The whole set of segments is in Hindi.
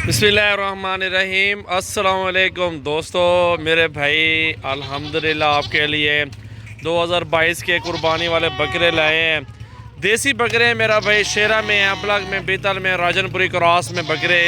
बिस्मिल्लाहिर्रहमानिर्रहीम। अस्सलाम वालेकुम दोस्तों, मेरे भाई अल्हम्दुलिल्लाह आपके लिए 2022 के कुर्बानी वाले बकरे लाए हैं। देसी बकरे मेरा भाई शेरा में, अपलग में, बीतल में, राजनपुरी क्रॉस में बकरे।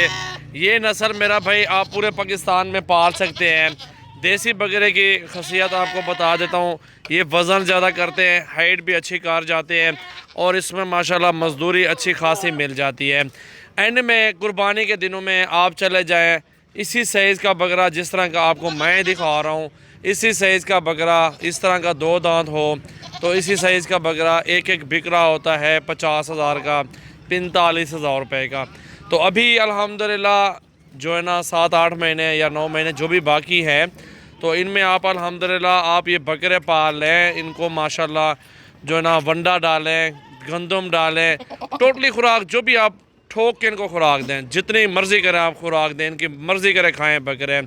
ये नस्ल मेरा भाई आप पूरे पाकिस्तान में पाल सकते हैं। देसी बकरे की खसियत आपको बता देता हूँ। ये वज़न ज़्यादा करते हैं, हाइट भी अच्छी कार जाते हैं और इसमें माशाल्लाह मजदूरी अच्छी खासी मिल जाती है। एंड में कुर्बानी के दिनों में आप चले जाएं, इसी साइज़ का बकरा जिस तरह का आपको मैं दिखा रहा हूँ, इसी साइज़ का बकरा, इस तरह का 2 दांत हो तो इसी साइज़ का बकरा एक एक बिक रहा होता है 50,000 का, 45,000 रुपये का। तो अभी अल्हम्दुलिल्लाह जो है ना 7-8 महीने या 9 महीने जो भी बाकी है, तो इनमें आप अल्हम्दुलिल्लाह आप ये बकरे पाल लें। इनको माशाल्लाह जो है ना वंडा डालें, गंदम डालें, टोटली खुराक जो भी आप ठोक के इनको खुराक दें, जितनी मर्ज़ी करें आप खुराक दें, इनकी मर्ज़ी करें खाएं बकरे।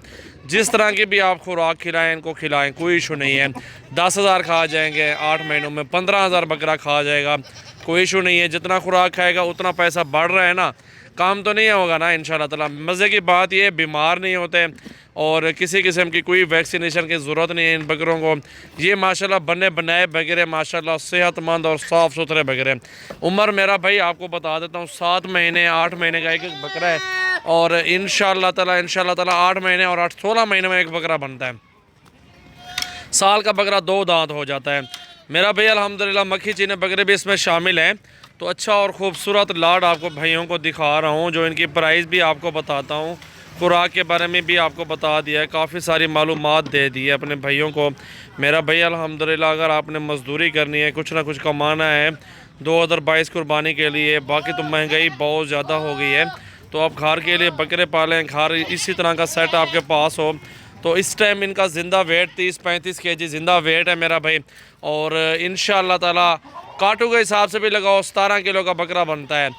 जिस तरह की भी आप खुराक खिलाएं इनको खिलाएं, कोई इशू नहीं है। 10,000 खा जाएंगे 8 महीनों में, 15,000 बकरा खा जाएगा, कोई इशू नहीं है। जितना खुराक खाएगा उतना पैसा बढ़ रहा है ना, काम तो नहीं होगा ना इंशाल्लाह ताला। मज़े की बात ये बीमार नहीं होते और किसी किस्म की कोई वैक्सीनेशन की ज़रूरत नहीं है इन बकरों को। ये माशाल्लाह बने बनाए बकरे, माशाल्लाह सेहतमंद और साफ़ सुथरे बकरे। उम्र मेरा भाई आपको बता देता हूँ 7 महीने 8 महीने का एक एक बकरा है और इंशाल्लाह ताला 8 महीने और 16 महीने में एक बकरा बनता है। साल का बकरा 2 दांत हो जाता है मेरा भाई अल्हम्दुलिल्लाह। मक्खी चीने बकरे भी इसमें शामिल हैं। तो अच्छा और ख़ूबसूरत लाड आपको भाइयों को दिखा रहा हूँ, जो इनकी प्राइस भी आपको बताता हूँ, खुराक के बारे में भी आपको बता दिया है, काफ़ी सारी मालूमात दे दी है अपने भाइयों को। मेरा भाई अल्हम्दुलिल्लाह अगर आपने मजदूरी करनी है, कुछ ना कुछ कमाना है 2022 कुर्बानी के लिए, बाकी तो महंगाई बहुत ज़्यादा हो गई है, तो आप घर के लिए बकरे पालें, घर इसी तरह का सेट आपके पास हो। तो इस टाइम इनका ज़िंदा वेट 30-35 केजी ज़िंदा वेट है मेरा भाई। और इंशाअल्लाह ताला काटू के हिसाब से भी लगाओ 17 किलो का बकरा बनता है,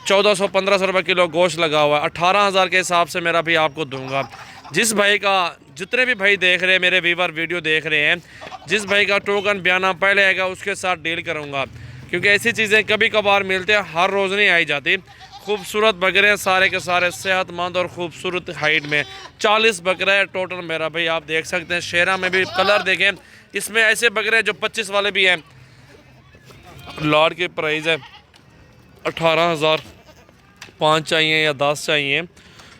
1400-1500 रुपये किलो गोश्त लगा हुआ है। 18,000 के हिसाब से मेरा भी आपको दूंगा। जिस भाई का, जितने भी भाई देख रहे हैं मेरे व्यूवर वीडियो देख रहे हैं, जिस भाई का टोकन बयाना पहले आएगा उसके साथ डील करूँगा, क्योंकि ऐसी चीज़ें कभी कभार मिलते हैं, हर रोज़ नहीं आई जाती। खूबसूरत बकरे हैं सारे के सारे, सेहतमंद और खूबसूरत हाइट में। 40 बकरे हैं टोटल मेरा भाई, आप देख सकते हैं। शेरा में भी कलर देखें, इसमें ऐसे बकरे जो 25 वाले भी हैं। लॉट की प्राइस है 18,000। 5 चाहिए या 10 चाहिए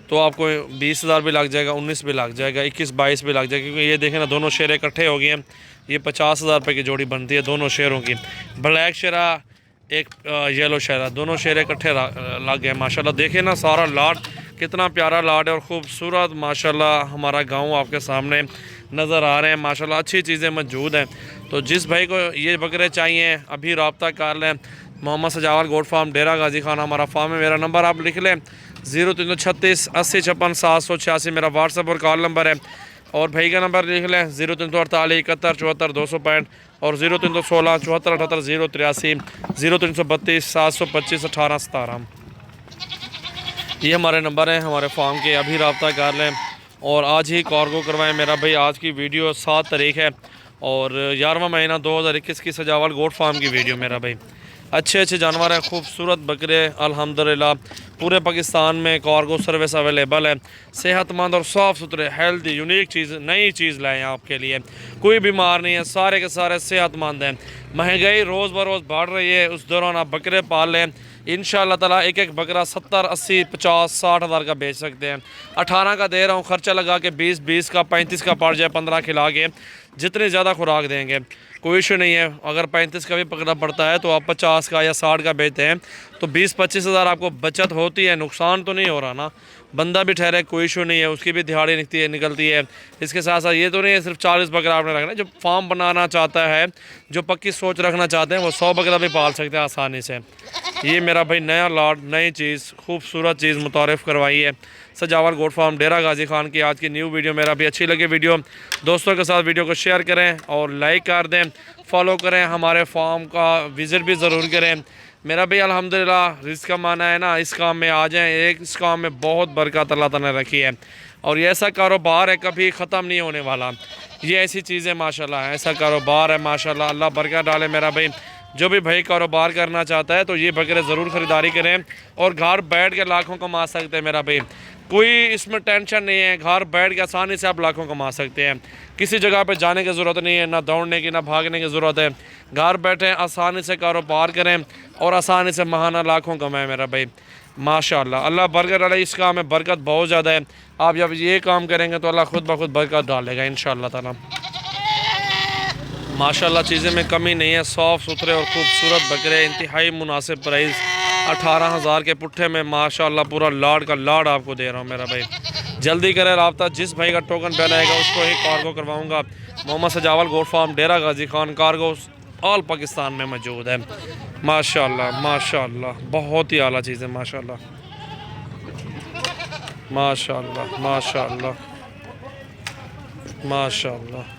तो आपको 20,000 भी लग जाएगा, 19 भी लग जाएगा, 21-22 भी लग जाएगा, क्योंकि ये देखें ना दोनों शेर इकट्ठे हो गए हैं। ये 50,000 रुपये की जोड़ी बनती है दोनों शेरों की। ब्लैक शेरा एक येलो शेरा, दोनों शेर इकट्ठे लग गए माशाल्लाह। देखें ना सारा लाट कितना प्यारा लाट है और ख़ूबसूरत माशाल्लाह। हमारा गांव आपके सामने नज़र आ रहे हैं माशाल्लाह, अच्छी चीज़ें मौजूद हैं। तो जिस भाई को ये बकरे चाहिए अभी रब्ता कर लें। मोहम्मद सजावल गोट फार्म, डेरा गाजी खान हमारा फार्म है। मेरा नंबर आप लिख लें 0336 80 56 786 मेरा व्हाट्सएप और कॉल नंबर है। और भाई का नंबर लिख लें 0348 71 74 265 और 0316 74 78 083 0332 725 18 17। ये हमारे नंबर हैं हमारे फार्म के, अभी रब्ता कर लें और आज ही कार्गो करवाएं मेरा भाई। आज की वीडियो 7 तारीख है और 11वां महीना 2021 की सजावल गोट फार्म की वीडियो मेरा भाई। अच्छे अच्छे जानवर हैं, खूबसूरत बकरे अल्हम्दुलिल्लाह। पूरे पाकिस्तान में कार्गो सर्विस अवेलेबल है। सेहतमंद और साफ़ सुथरे हेल्दी यूनिक चीज़, नई चीज़ लाएँ आपके लिए। कोई बीमार नहीं है, सारे के सारे सेहतमंद हैं। महंगाई रोज़ बरोज़ बढ़ रही है, उस दौरान आप बकरे पाल लें। इंशाअल्लाह ताला एक एक बकरा 70, 80, 50, 60 हज़ार का बेच सकते हैं। 18 का दे रहा हूँ, खर्चा लगा के 20 का 35 का पड़ जाए, 15 खिला के, जितनी ज़्यादा खुराक देंगे कोई इशू नहीं है। अगर 35 का भी पकड़ा पड़ता है तो आप 50 का या 60 का बेचते हैं तो 20-25 हज़ार आपको बचत होती है, नुकसान तो नहीं हो रहा ना। बंदा भी ठहरे कोई इशू नहीं है, उसकी भी दिहाड़ी निकलती है। इसके साथ साथ ये तो नहीं है सिर्फ 40 बकरा आपने रखना है। जो फार्म बनाना चाहता है, जो पक्की सोच रखना चाहते हैं, वो 100 बकरा भी पाल सकते हैं आसानी से। ये मेरा भाई नया लॉट, नई चीज़, खूबसूरत चीज़ मुतारिफ़ करवाई है सजावल गोट फार्म डेरा गाजी खान की। आज की न्यू वीडियो मेरा भी अच्छी लगे वीडियो, दोस्तों के साथ वीडियो को शेयर करें और लाइक कर दें, फॉलो करें, हमारे फार्म का विज़िट भी ज़रूर करें मेरा भाई। अल्हम्दुलिल्लाह रिस्क कमाना है ना, इस काम में आ जाएं। एक इस काम में बहुत बरकत अल्लाह ताला ने रखी है और ये ऐसा कारोबार है कभी ख़त्म नहीं होने वाला। ये ऐसी चीज़ें माशाल्लाह, ऐसा कारोबार है माशाल्लाह, अल्लाह बरकत डाले मेरा भाई। जो भी भाई कारोबार करना चाहता है तो ये बकरे ज़रूर ख़रीदारी करें और घर बैठ के लाखों कमा सकते हैं मेरा भाई। कोई इसमें टेंशन नहीं है, घर बैठ के आसानी से आप लाखों कमा सकते हैं। किसी जगह पे जाने की ज़रूरत नहीं है, ना दौड़ने की ना भागने की ज़रूरत है। घर बैठे आसानी से कारोबार करें और आसानी से महाना लाखों कमाएं मेरा भाई। माशाल्लाह, अल्लाह बरकत डाले। इस काम में बरकत बहुत ज़्यादा है। आप जब ये काम करेंगे तो अल्लाह खुद ब खुद बरकत डालेगा इंशाअल्लाह ताला। माशाल्लाह चीज़ें में कमी नहीं है, साफ़ सुथरे और खूबसूरत बकरे, इंतहाई मुनासिब प्राइस 18,000 के पुट्ठे में माशाल्लाह पूरा लाड का लाड आपको दे रहा हूँ मेरा भाई। जल्दी करें रब्ता, जिस भाई का टोकन बनाएगा उसको ही कार्गो करवाऊँगा। मोहम्मद सजावल गोट फार्म, डेरा गाजी खान, कार्गो ऑल पाकिस्तान में मौजूद है। माशाल्लाह माशाल्लाह बहुत ही आला चीज़ है। माशाल्लाह माशाल्लाह माशाल्लाह माशाल्लाह।